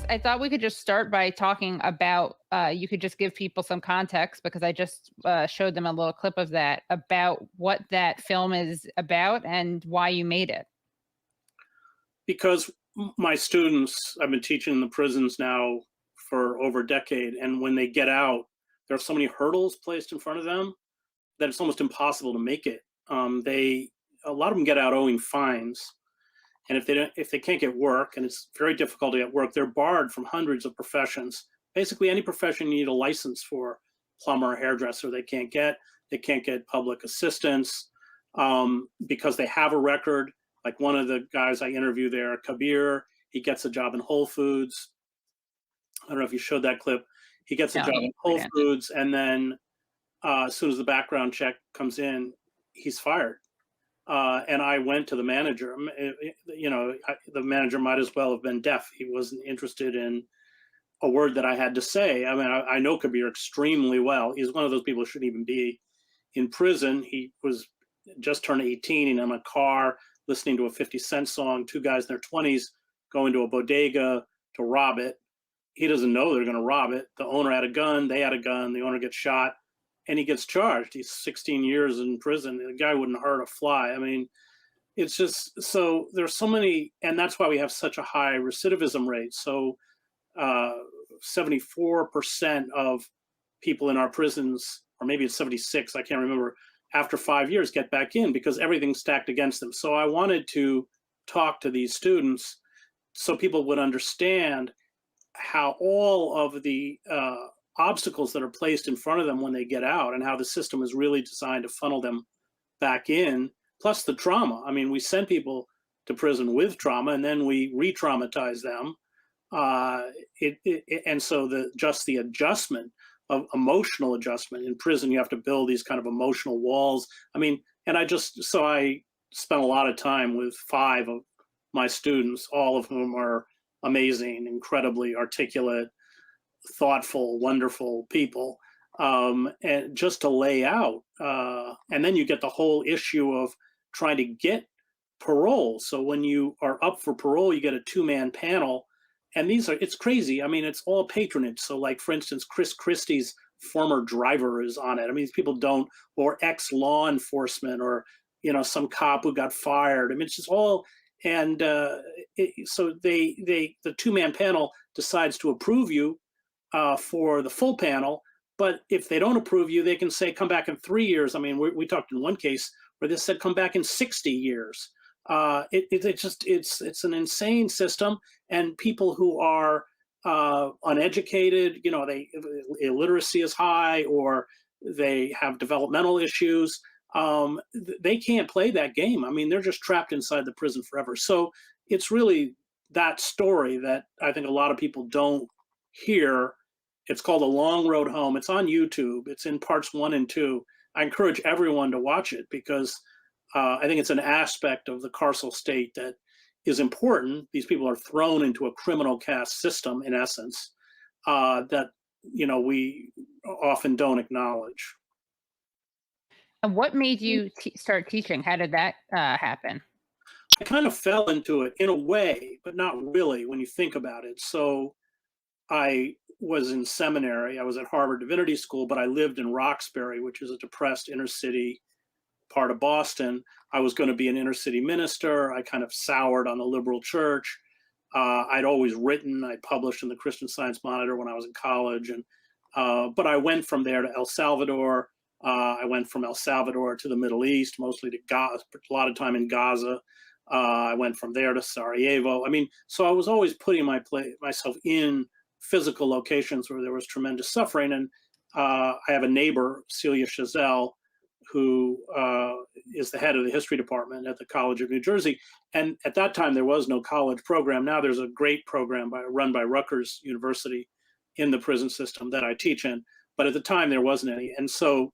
I thought we could just start by talking about, you could just give people some context because I just showed them a little clip of that about what that film is about and why you made it. Because my students, I've been teaching in the prisons now for over a decade, and when they get out, there are so many hurdles placed in front of them that it's almost impossible to make it. They A lot of them get out owing fines, and if they can't get work, and it's very difficult to get work, they're barred from hundreds of professions. Basically, any profession you need a license for, plumber, hairdresser, they can't get. They can't get public assistance because they have a record. Like one of the guys I interview there, Kabir, he gets a job in Whole Foods. I don't know if you showed that clip. He gets a No, job you in Whole didn't. Foods, and then as soon as the background check comes in, he's fired. And I went to the manager. The manager might as well have been deaf. He wasn't interested in a word that I had to say. I mean, I know Kabir extremely well. He's one of those people who shouldn't even be in prison. He was just turned 18 and in a car listening to a 50 Cent song, two guys in their 20s going to a bodega to rob it. He doesn't know they're going to rob it. The owner had a gun, they had a gun, the owner gets shot, and he gets charged. He's 16 years in prison. The guy wouldn't hurt a fly. I mean, it's just so there's so many, and that's why we have such a high recidivism rate. So 74% of people in our prisons, or maybe it's 76, I can't remember, after 5 years get back in because everything's stacked against them. So I wanted to talk to these students so people would understand how all of the obstacles that are placed in front of them when they get out and how the system is really designed to funnel them back in, plus the trauma. I mean, we send people to prison with trauma and then we re-traumatize them. And so the adjustment of emotional adjustment in prison, you have to build these kind of emotional walls. I mean, and I spent a lot of time with 5 of my students, all of whom are amazing, incredibly articulate, thoughtful, wonderful people, and just to lay out. And then you get the whole issue of trying to get parole. So when you are up for parole, you get a 2-man panel, and it's crazy. I mean, it's all patronage. So, like for instance, Chris Christie's former driver is on it. I mean, these people don't, or ex law enforcement, or some cop who got fired. I mean, it's just all. And so the 2-man panel decides to approve you for the full panel. But if they don't approve you, they can say, come back in 3 years. I mean, we talked in one case where they said, come back in 60 years. It's an insane system. And people who are uneducated, illiteracy is high, or they have developmental issues. They can't play that game. I mean, they're just trapped inside the prison forever. So it's really that story that I think a lot of people don't hear. It's called A Long Road Home. It's on YouTube. It's in parts 1 and 2. I encourage everyone to watch it because I think it's an aspect of the carceral state that is important. These people are thrown into a criminal caste system, in essence, that we often don't acknowledge. And what made you start teaching? How did that happen? I kind of fell into it in a way, but not really when you think about it. So I was in seminary. I was at Harvard Divinity School, but I lived in Roxbury, which is a depressed inner city part of Boston. I was going to be an inner city minister. I kind of soured on the liberal church. I'd always written. I published in the Christian Science Monitor when I was in college, and but I went from there to El Salvador. I went from El Salvador to the Middle East, mostly to Gaza, a lot of time in Gaza. I went from there to Sarajevo. I mean, so I was always putting myself in physical locations where there was tremendous suffering. And I have a neighbor, Celia Chazelle, who is the head of the history department at the College of New Jersey. And at that time, there was no college program. Now there's a great program run by Rutgers University in the prison system that I teach in. But at the time, there wasn't any. And so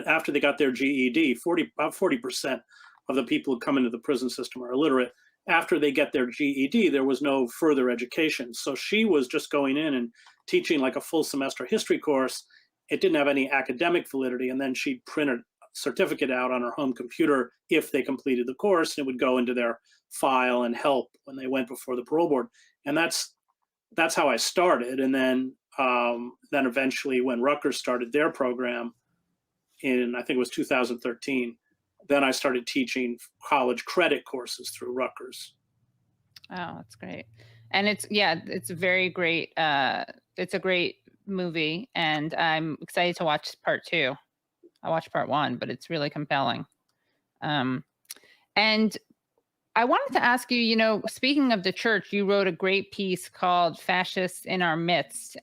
after they got their GED, about 40% of the people who come into the prison system are illiterate. After they get their GED, there was no further education. So she was just going in and teaching like a full semester history course. It didn't have any academic validity. And then she'd print a certificate out on her home computer if they completed the course, and it would go into their file and help when they went before the parole board. And that's that's how I started. And then eventually, when Rutgers started their program in, I think it was 2013, then I started teaching college credit courses through Rutgers. Oh, that's great. And it's a very great it's a great movie, and I'm excited to watch part 2. I watched part 1, but it's really compelling. Um and I wanted to ask you, speaking of the church, you wrote a great piece called Fascists in Our Midst.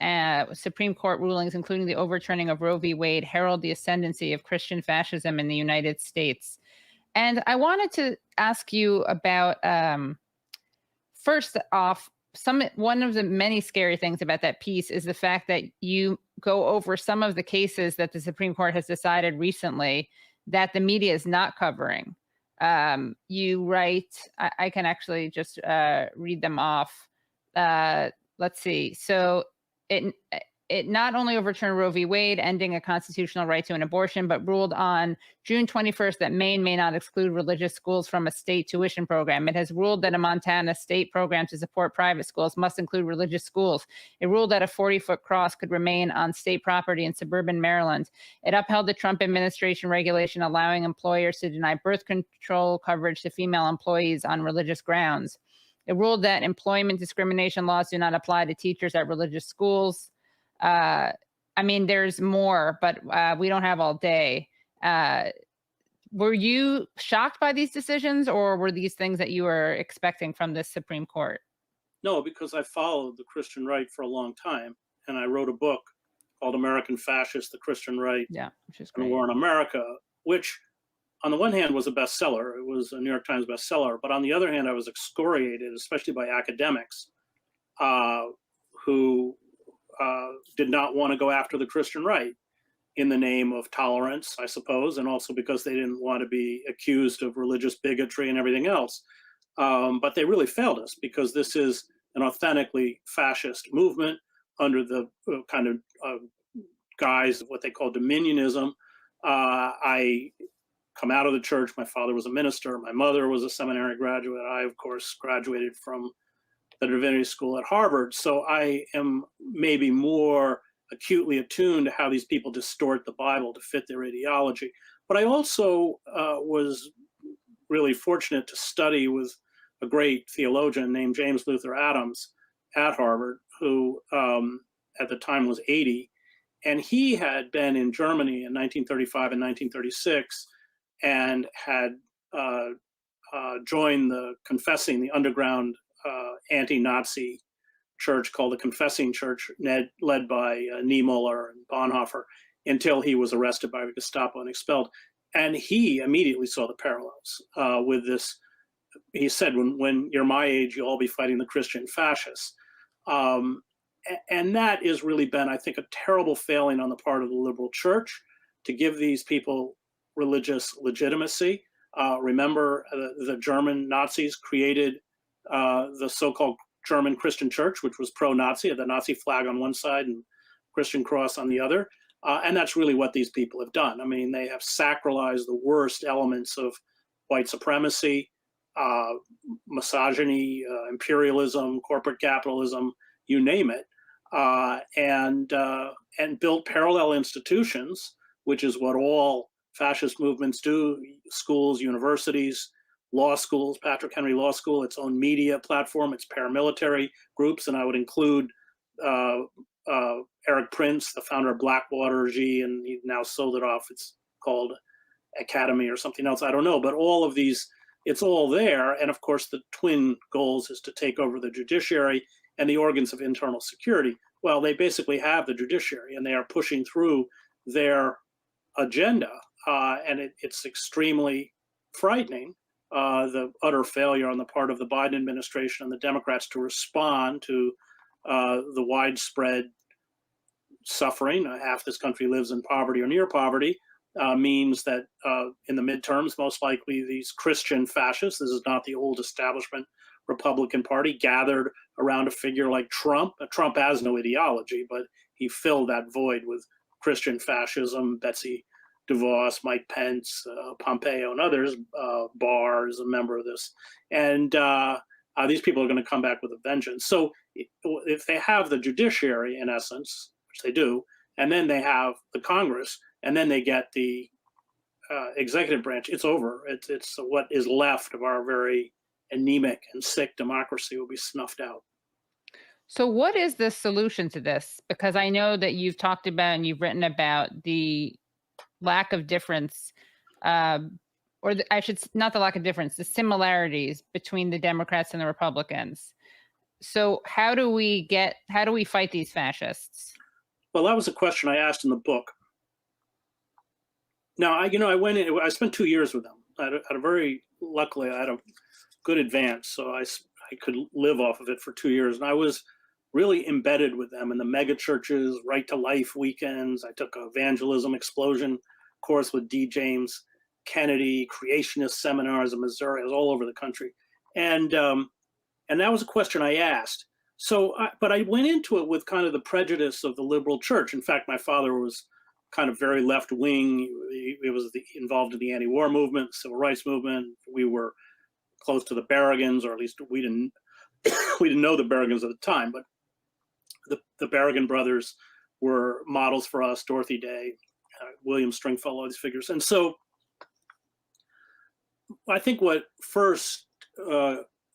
Supreme Court rulings, including the overturning of Roe v. Wade, herald the ascendancy of Christian fascism in the United States. And I wanted to ask you about, first off, one of the many scary things about that piece is the fact that you go over some of the cases that the Supreme Court has decided recently that the media is not covering. You write, I can actually just read them off. Let's see. So it it not only overturned Roe v. Wade, ending a constitutional right to an abortion, but ruled on June 21st that Maine may not exclude religious schools from a state tuition program. It has ruled that a Montana state program to support private schools must include religious schools. It ruled that a 40-foot cross could remain on state property in suburban Maryland. It upheld the Trump administration regulation allowing employers to deny birth control coverage to female employees on religious grounds. It ruled that employment discrimination laws do not apply to teachers at religious schools. I mean, there's more, but we don't have all day. Were you shocked by these decisions, or were these things that you were expecting from this Supreme Court? No, because I followed the Christian right for a long time, and I wrote a book called American Fascists, the Christian Right, Yeah, which is and the great. War in America, which on the one hand was a bestseller. It was a New York Times bestseller. But on the other hand, I was excoriated, especially by academics uh, who did not want to go after the Christian right in the name of tolerance, I suppose, and also because they didn't want to be accused of religious bigotry and everything else. But they really failed us because this is an authentically fascist movement under the kind of guise of what they call dominionism. I come out of the church. My father was a minister. My mother was a seminary graduate. I, of course, graduated from the divinity school at Harvard. So I am maybe more acutely attuned to how these people distort the Bible to fit their ideology. But I also was really fortunate to study with a great theologian named James Luther Adams at Harvard, who at the time was 80. And he had been in Germany in 1935 and 1936 and had joined the underground anti-Nazi church called the Confessing Church, led by Niemöller and Bonhoeffer, until he was arrested by the Gestapo and expelled. And he immediately saw the parallels with this. He said, when you're my age, you'll all be fighting the Christian fascists. And that has really been, I think, a terrible failing on the part of the liberal church to give these people religious legitimacy. Remember, the German Nazis created the so-called German Christian Church, which was pro-Nazi, had the Nazi flag on one side and Christian cross on the other. And that's really what these people have done. I mean, they have sacralized the worst elements of white supremacy, misogyny, imperialism, corporate capitalism, you name it, and built parallel institutions, which is what all fascist movements do: schools, universities, law schools, Patrick Henry Law School, its own media platform, its paramilitary groups, and I would include Eric Prince, the founder of Blackwater G, and he now sold it off. It's called Academy or something else. I don't know, but all of these, it's all there. And of course, the twin goals is to take over the judiciary and the organs of internal security. Well, they basically have the judiciary, and they are pushing through their agenda, and it's extremely frightening. The utter failure on the part of the Biden administration and the Democrats to respond to the widespread suffering. Half this country lives in poverty or near poverty. Means that in the midterms, most likely these Christian fascists, this is not the old establishment Republican Party, gathered around a figure like Trump. Trump has no ideology, but he filled that void with Christian fascism. Betsy DeVos, Mike Pence, Pompeo, and others. Barr is a member of this. And these people are going to come back with a vengeance. So if they have the judiciary, in essence, which they do, and then they have the Congress, and then they get the executive branch, it's over. It's what is left of our very anemic and sick democracy will be snuffed out. So, what is the solution to this? Because I know that you've talked about and you've written about the lack of difference, or not the lack of difference, the similarities between the Democrats and the Republicans. So, how do we fight these fascists? Well, that was a question I asked in the book. Now, I went in. I spent 2 years with them. Luckily, I had a good advance, so I could live off of it for 2 years, and I was really embedded with them in the mega churches, right to life weekends. I took an evangelism explosion course with D. James Kennedy, creationist seminars in Missouri. I was all over the country, and that was a question I asked. So, but I went into it with kind of the prejudice of the liberal church. In fact, my father was kind of very left wing. He was involved in the anti-war movement, civil rights movement. We were close to the Berrigans, or at least we didn't know the Berrigans at the time, but the Berrigan brothers were models for us. Dorothy Day, William Stringfellow, all these figures. And so I think what first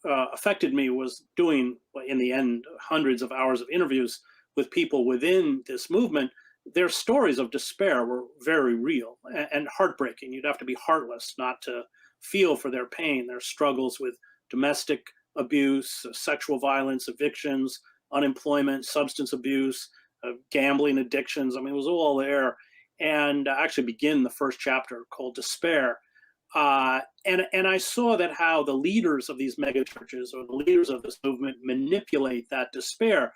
affected me was doing, in the end, hundreds of hours of interviews with people within this movement. Their stories of despair were very real and heartbreaking. You'd have to be heartless not to feel for their pain, their struggles with domestic abuse, sexual violence, evictions, unemployment, substance abuse, gambling addictions. I mean, it was all there. And I actually begin the first chapter called Despair. And I saw that how the leaders of these megachurches or the leaders of this movement manipulate that despair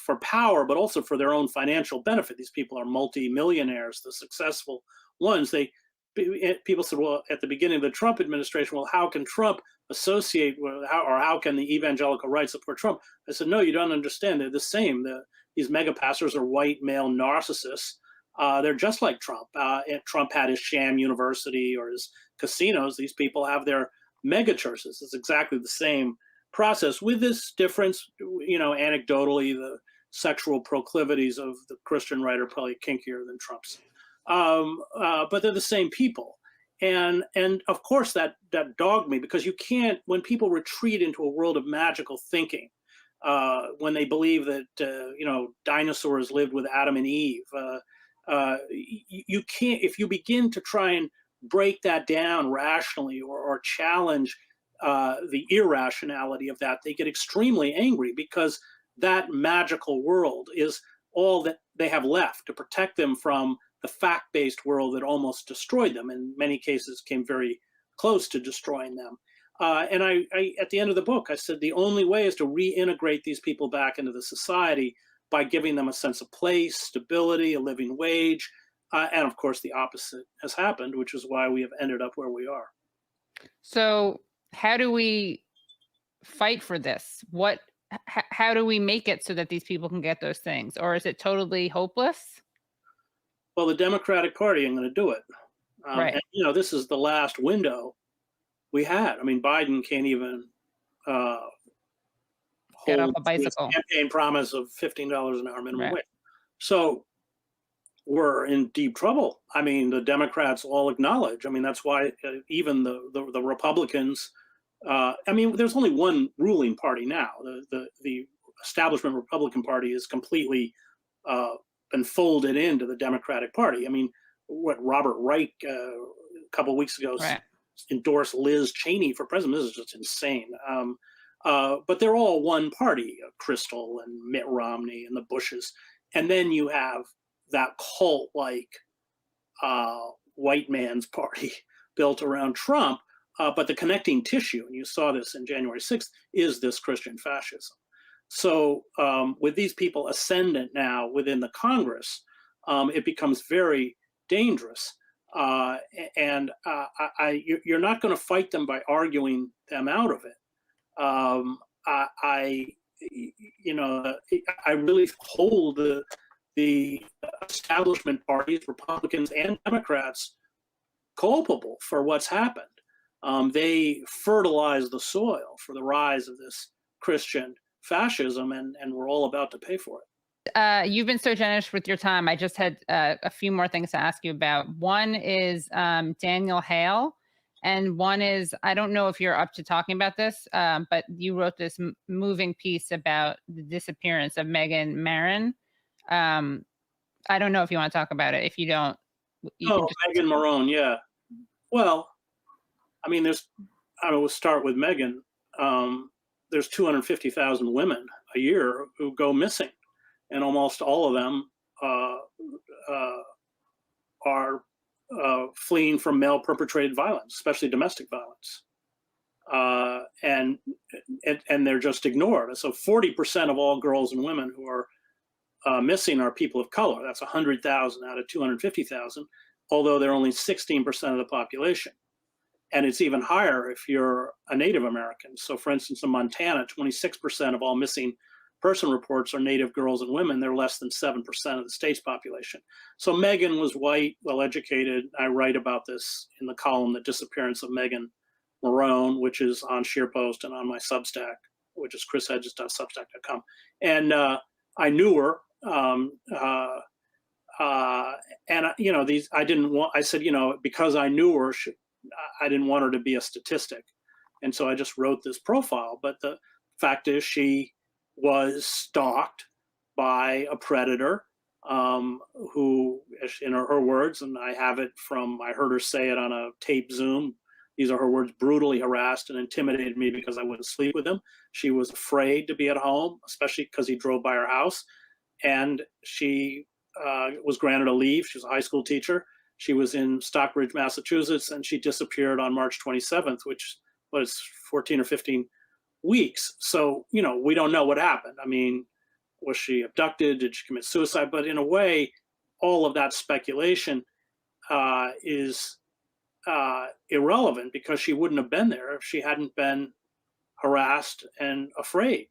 for power, but also for their own financial benefit. These people are multi-millionaires, the successful ones. People said, well, at the beginning of the Trump administration, well, how can Trump associate with, how can the evangelical right support Trump? I said, no, you don't understand. They're the same. These mega pastors are white male narcissists. They're just like Trump. Trump had his sham university or his casinos. These people have their mega churches. It's exactly the same process, with this difference. Anecdotally, the sexual proclivities of the Christian right are probably kinkier than Trump's. But they're the same people. And of course that dogged me, because you can't, when people retreat into a world of magical thinking, when they believe that, dinosaurs lived with Adam and Eve, you can't, if you begin to try and break that down rationally or challenge the irrationality of that, they get extremely angry, because that magical world is all that they have left to protect them from the fact-based world that almost destroyed them. In many cases, came very close to destroying them. And I, at the end of the book, I said the only way is to reintegrate these people back into the society by giving them a sense of place, stability, a living wage. And of course, the opposite has happened, which is why we have ended up where we are. So, how do we fight for this? How do we make it so that these people can get those things? Or is it totally hopeless? Well, the Democratic Party ain't going to do it. Right. And, this is the last window we had. I mean, Biden can't even Get off hold a bicycle. his campaign promise of $15 an hour minimum Right. wage. So we're in deep trouble. I mean, the Democrats all acknowledge. I mean, that's why even the Republicans. There's only one ruling party now. The establishment Republican Party is completely been folded into the Democratic Party. I mean, what Robert Reich a couple of weeks ago Right. endorsed Liz Cheney for president. This is just insane. But they're all one party, Crystal and Mitt Romney and the Bushes. And then you have that cult-like white man's party built around Trump. But the connecting tissue, and you saw this in January 6th, is this Christian fascism. So with these people ascendant now within the Congress, it becomes very dangerous. And you're not going to fight them by arguing them out of it. I really hold the establishment parties, Republicans and Democrats, culpable for what's happened. they fertilize the soil for the rise of this Christian fascism, and we're all about to pay for it. You've been so generous with your time. I just had a few more things to ask you about. One is Daniel Hale, and one is I don't know if you're up to talking about this, but you wrote this moving piece about the disappearance of Megan Marin. Um, I don't know if you want to talk about it. If you don't, you can Oh, just. Megan Marone, yeah. Well, I mean, we'll start with Megan. There's 250,000 women a year who go missing, and almost all of them uh, uh, are fleeing from male perpetrated violence, especially domestic violence. And they're just ignored. So 40% of all girls and women who are missing are people of color. That's 100,000 out of 250,000, although they're only 16% of the population. And it's even higher if you're a Native American. So, for instance, in Montana, 26% of all missing person reports are Native girls and women. They're less than 7% of the state's population. So Megan was white, well-educated. I write about this in the column, The Disappearance of Megan Marone, which is on SheerPost and on my Substack, which is chrishedges.substack.com. And I knew her. And I didn't want, I said, because I knew her, I didn't want her to be a statistic. And so I just wrote this profile. But the fact is, she was stalked by a predator who, in her words, and I heard her say it on a tape Zoom. These are her words: brutally harassed and intimidated me because I wouldn't sleep with him. She was afraid to be at home, especially because he drove by her house. And she was granted a leave. She was a high school teacher. She was in Stockbridge, Massachusetts, and she disappeared on March 27th, which was 14 or 15 weeks. So, we don't know what happened. I mean, was she abducted? Did she commit suicide? But in a way, all of that speculation is irrelevant, because she wouldn't have been there if she hadn't been harassed and afraid.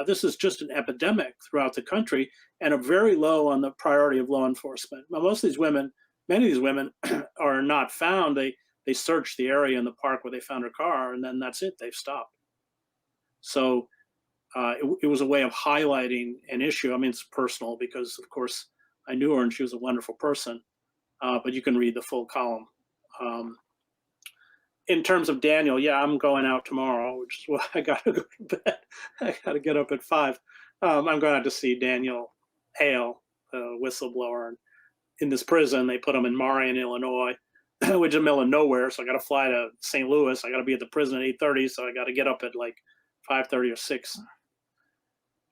This is just an epidemic throughout the country, and a very low on the priority of law enforcement. Now, many of these women are not found. They search the area in the park where they found her car, and then that's it. They've stopped. So it was a way of highlighting an issue. I mean, it's personal because, of course, I knew her and she was a wonderful person. But you can read the full column. In terms of Daniel, yeah, I'm going out tomorrow, which is why I got to go to bed. I got to get up at 5. I'm going out to see Daniel Hale, the whistleblower. And in this prison, they put him in Marion, Illinois, which is in the middle of nowhere. So I got to fly to St. Louis. I got to be at the prison at 8:30. So I got to get up at like 5:30 or 6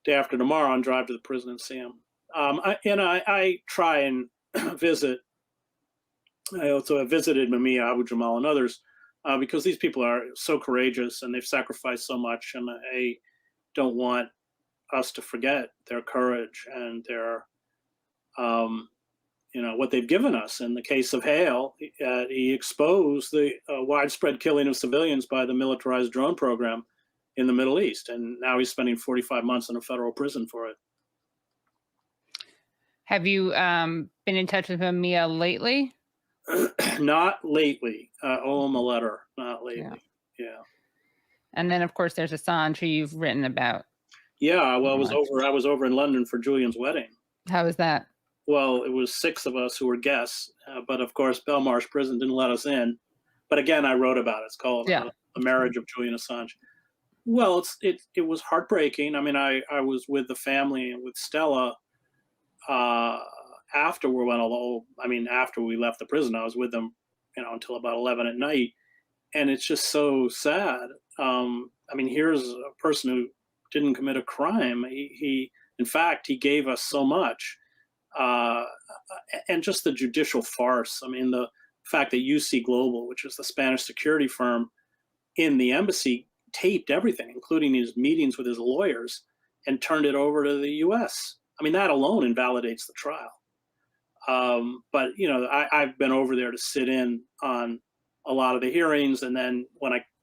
day after tomorrow and drive to the prison and see him. I try and visit. I also have visited Mamiya Abu-Jamal and others, because these people are so courageous and they've sacrificed so much, and I don't want us to forget their courage and their, what they've given us. In the case of Hale, he exposed the widespread killing of civilians by the militarized drone program in the Middle East, and now he's spending 45 months in a federal prison for it. Have you been in touch with Mia lately? Not lately. Owe him a letter. Not lately. Yeah. And then, of course, there's Assange, who you've written about. Yeah. Well, I was over in London for Julian's wedding. How was that? Well, it was 6 of us who were guests, but of course, Belmarsh Prison didn't let us in. But again, I wrote about it. It's called "The Marriage of Julian Assange." Well, it was heartbreaking. I mean, I was with the family and with Stella after after we left the prison. I was with them, until about 11 at night, and it's just so sad. I mean, here's a person who didn't commit a crime. In fact, he gave us so much, and just the judicial farce. I mean, the fact that UC Global, which is the Spanish security firm in the embassy, taped everything, including his meetings with his lawyers, and turned it over to the U.S. I mean, that alone invalidates the trial. But I've been over there to sit in on a lot of the hearings, and then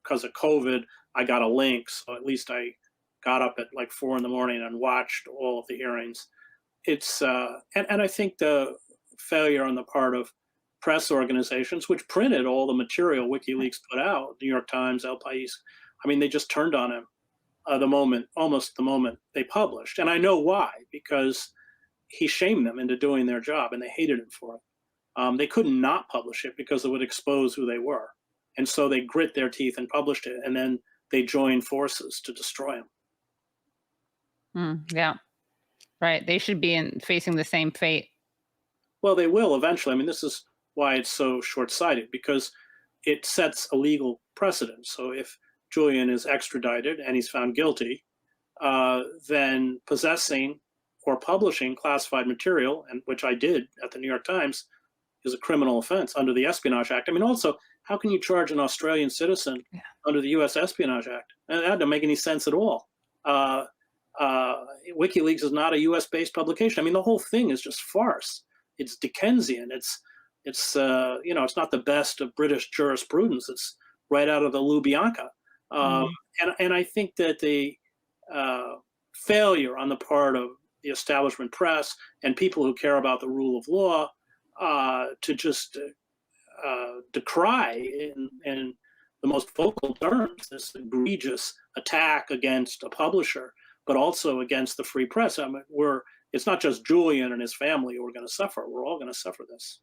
because of COVID, I got a link, so at least I got up at like 4 a.m. and watched all of the hearings. It's and I think the failure on the part of press organizations, which printed all the material WikiLeaks put out, New York Times, El País. I mean, they just turned on him almost the moment they published. And I know why, because he shamed them into doing their job and they hated him for it. They couldn't not publish it because it would expose who they were. And so they grit their teeth and published it. And then they joined forces to destroy him. Yeah. Right. They should be facing the same fate. Well, they will eventually. I mean, this is why it's so short-sighted, because it sets a legal precedent. So if Julian is extradited and he's found guilty, then possessing or publishing classified material, and which I did at the New York Times, is a criminal offense under the Espionage Act. I mean, also, how can you charge an Australian citizen under the U.S. Espionage Act? And that doesn't make any sense at all. WikiLeaks is not a U.S.-based publication. I mean, the whole thing is just farce. It's Dickensian. It's not the best of British jurisprudence. It's right out of the Lubyanka. And I think that the failure on the part of the establishment press and people who care about the rule of law to just decry in the most vocal terms this egregious attack against a publisher, but also against the free press. I mean, it's not just Julian and his family who are going to suffer. We're all going to suffer this.